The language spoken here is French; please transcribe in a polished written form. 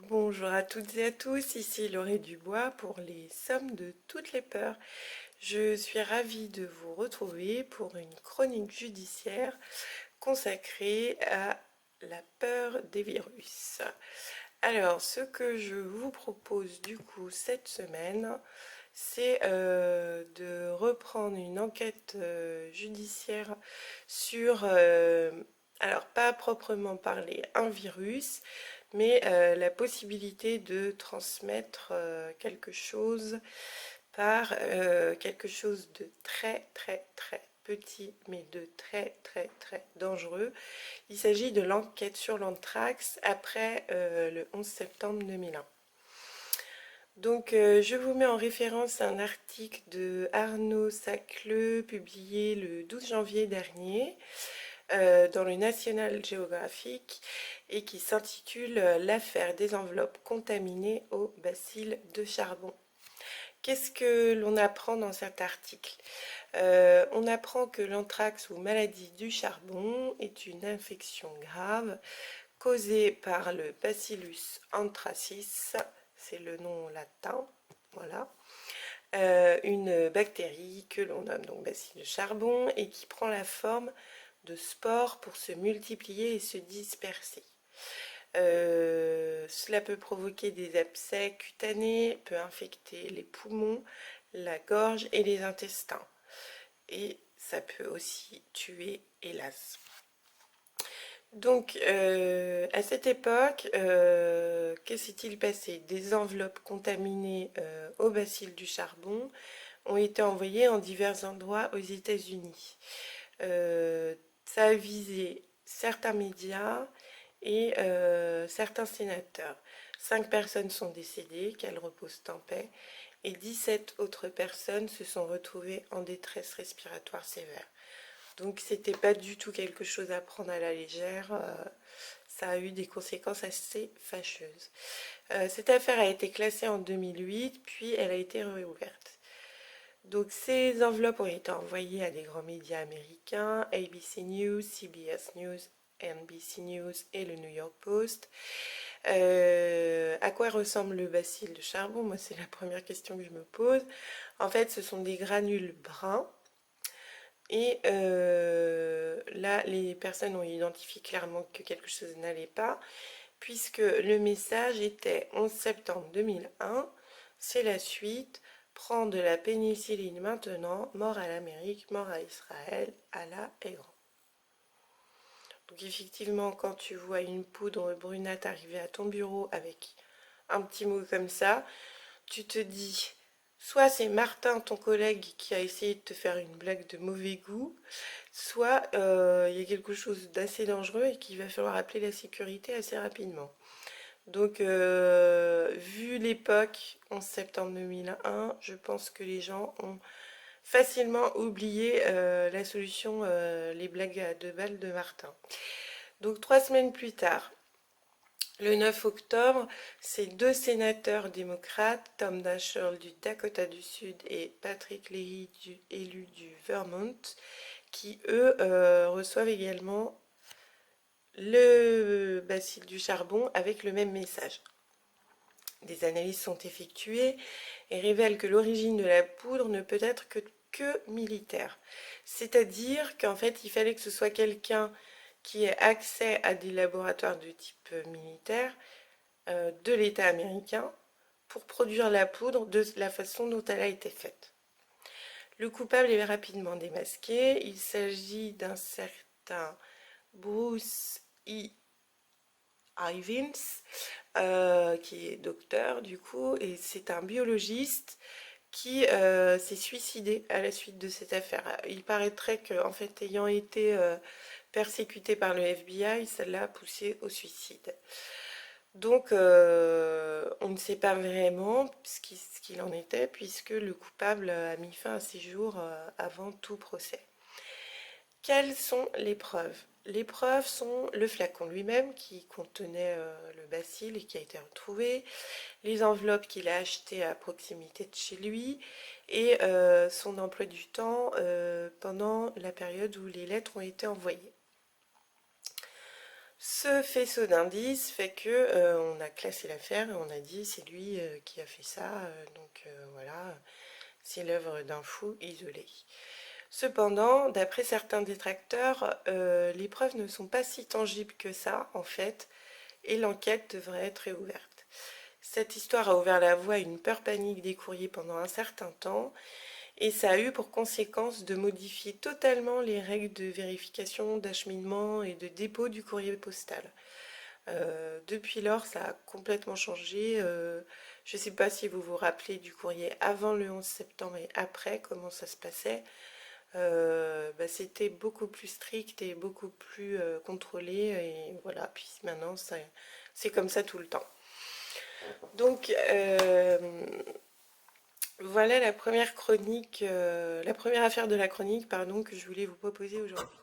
Bonjour à toutes et à tous, ici Laurée Dubois pour les sommes de toutes les peurs. Je suis ravie de vous retrouver pour une chronique judiciaire consacrée à la peur des virus. Alors, ce que je vous propose du coup cette semaine, c'est de reprendre une enquête judiciaire sur, alors pas proprement parler un virus, mais la possibilité de transmettre quelque chose par quelque chose de très très très petit, mais de très très très dangereux. Il s'agit de l'enquête sur l'anthrax après le 11 septembre 2001. Donc je vous mets en référence un article de Arnaud Sacleux publié le 12 janvier dernier dans le National Geographic et qui s'intitule L'affaire des enveloppes contaminées au bacille de charbon. Qu'est-ce que l'on apprend dans cet article? On apprend que l'anthrax ou maladie du charbon est une infection grave causée par le Bacillus anthracis, c'est le nom latin, voilà. Une bactérie que l'on nomme donc bacille de charbon et qui prend la forme de spores pour se multiplier et se disperser. Cela peut provoquer des abcès cutanés, peut infecter les poumons, la gorge et les intestins. Et ça peut aussi tuer, hélas. Donc, à cette époque, que s'est-il passé? Des enveloppes contaminées au bacille du charbon ont été envoyées en divers endroits aux États-Unis. Ça a visé certains médias et certains sénateurs. 5 personnes sont décédées, qu'elles reposent en paix, et 17 autres personnes se sont retrouvées en détresse respiratoire sévère. Donc c'était pas du tout quelque chose à prendre à la légère, ça a eu des conséquences assez fâcheuses. Cette affaire a été classée en 2008, puis elle a été réouverte. Donc ces enveloppes ont été envoyées à des grands médias américains, ABC News, CBS News, NBC News et le New York Post. À quoi ressemble le bacille de charbon? Moi, c'est la première question que je me pose. En fait, ce sont des granules bruns. Et là, les personnes ont identifié clairement que quelque chose n'allait pas, puisque le message était 11 septembre 2001, c'est la suite, prends de la pénicilline maintenant, mort à l'Amérique, mort à Israël, Allah est grand. Donc effectivement, quand tu vois une poudre brunâtre arriver à ton bureau avec un petit mot comme ça, tu te dis, soit c'est Martin, ton collègue, qui a essayé de te faire une blague de mauvais goût, soit il y a quelque chose d'assez dangereux et qu'il va falloir appeler la sécurité assez rapidement. Donc, vu l'époque, 11 septembre 2001, je pense que les gens ont facilement oublié la solution, les blagues à 2 balles de Martin. Donc, 3 semaines plus tard, le 9 octobre, ces 2 sénateurs démocrates, Tom Daschle du Dakota du Sud et Patrick Leahy, élu du Vermont, qui eux reçoivent également le bacille du charbon avec le même message. Des analyses sont effectuées et révèlent que l'origine de la poudre ne peut être que militaire. C'est-à-dire qu'en fait, il fallait que ce soit quelqu'un qui ait accès à des laboratoires de type militaire de l'État américain pour produire la poudre de la façon dont elle a été faite. Le coupable est rapidement démasqué. Il s'agit d'un certain Bruce E. Ivins, qui est docteur du coup, et c'est un biologiste qui s'est suicidé à la suite de cette affaire. Il paraîtrait qu'en fait, ayant été persécuté par le FBI, ça l'a poussé au suicide. Donc, on ne sait pas vraiment ce qu'il en était, puisque le coupable a mis fin à ses jours avant tout procès. Quelles sont les preuves? Les preuves sont le flacon lui-même qui contenait le bacille et qui a été retrouvé, les enveloppes qu'il a achetées à proximité de chez lui et son emploi du temps pendant la période où les lettres ont été envoyées. Ce faisceau d'indices fait que on a classé l'affaire et on a dit c'est lui qui a fait ça, donc voilà, c'est l'œuvre d'un fou isolé. Cependant, d'après certains détracteurs, les preuves ne sont pas si tangibles que ça, en fait, et l'enquête devrait être réouverte. Cette histoire a ouvert la voie à une peur panique des courriers pendant un certain temps, et ça a eu pour conséquence de modifier totalement les règles de vérification, d'acheminement et de dépôt du courrier postal. Depuis lors, ça a complètement changé. Je ne sais pas si vous vous rappelez du courrier avant le 11 septembre et après, comment ça se passait. Bah, c'était beaucoup plus strict et beaucoup plus contrôlé et voilà, puis maintenant c'est comme ça tout le temps. Donc voilà la première chronique, la première affaire de la chronique, pardon, que je voulais vous proposer aujourd'hui.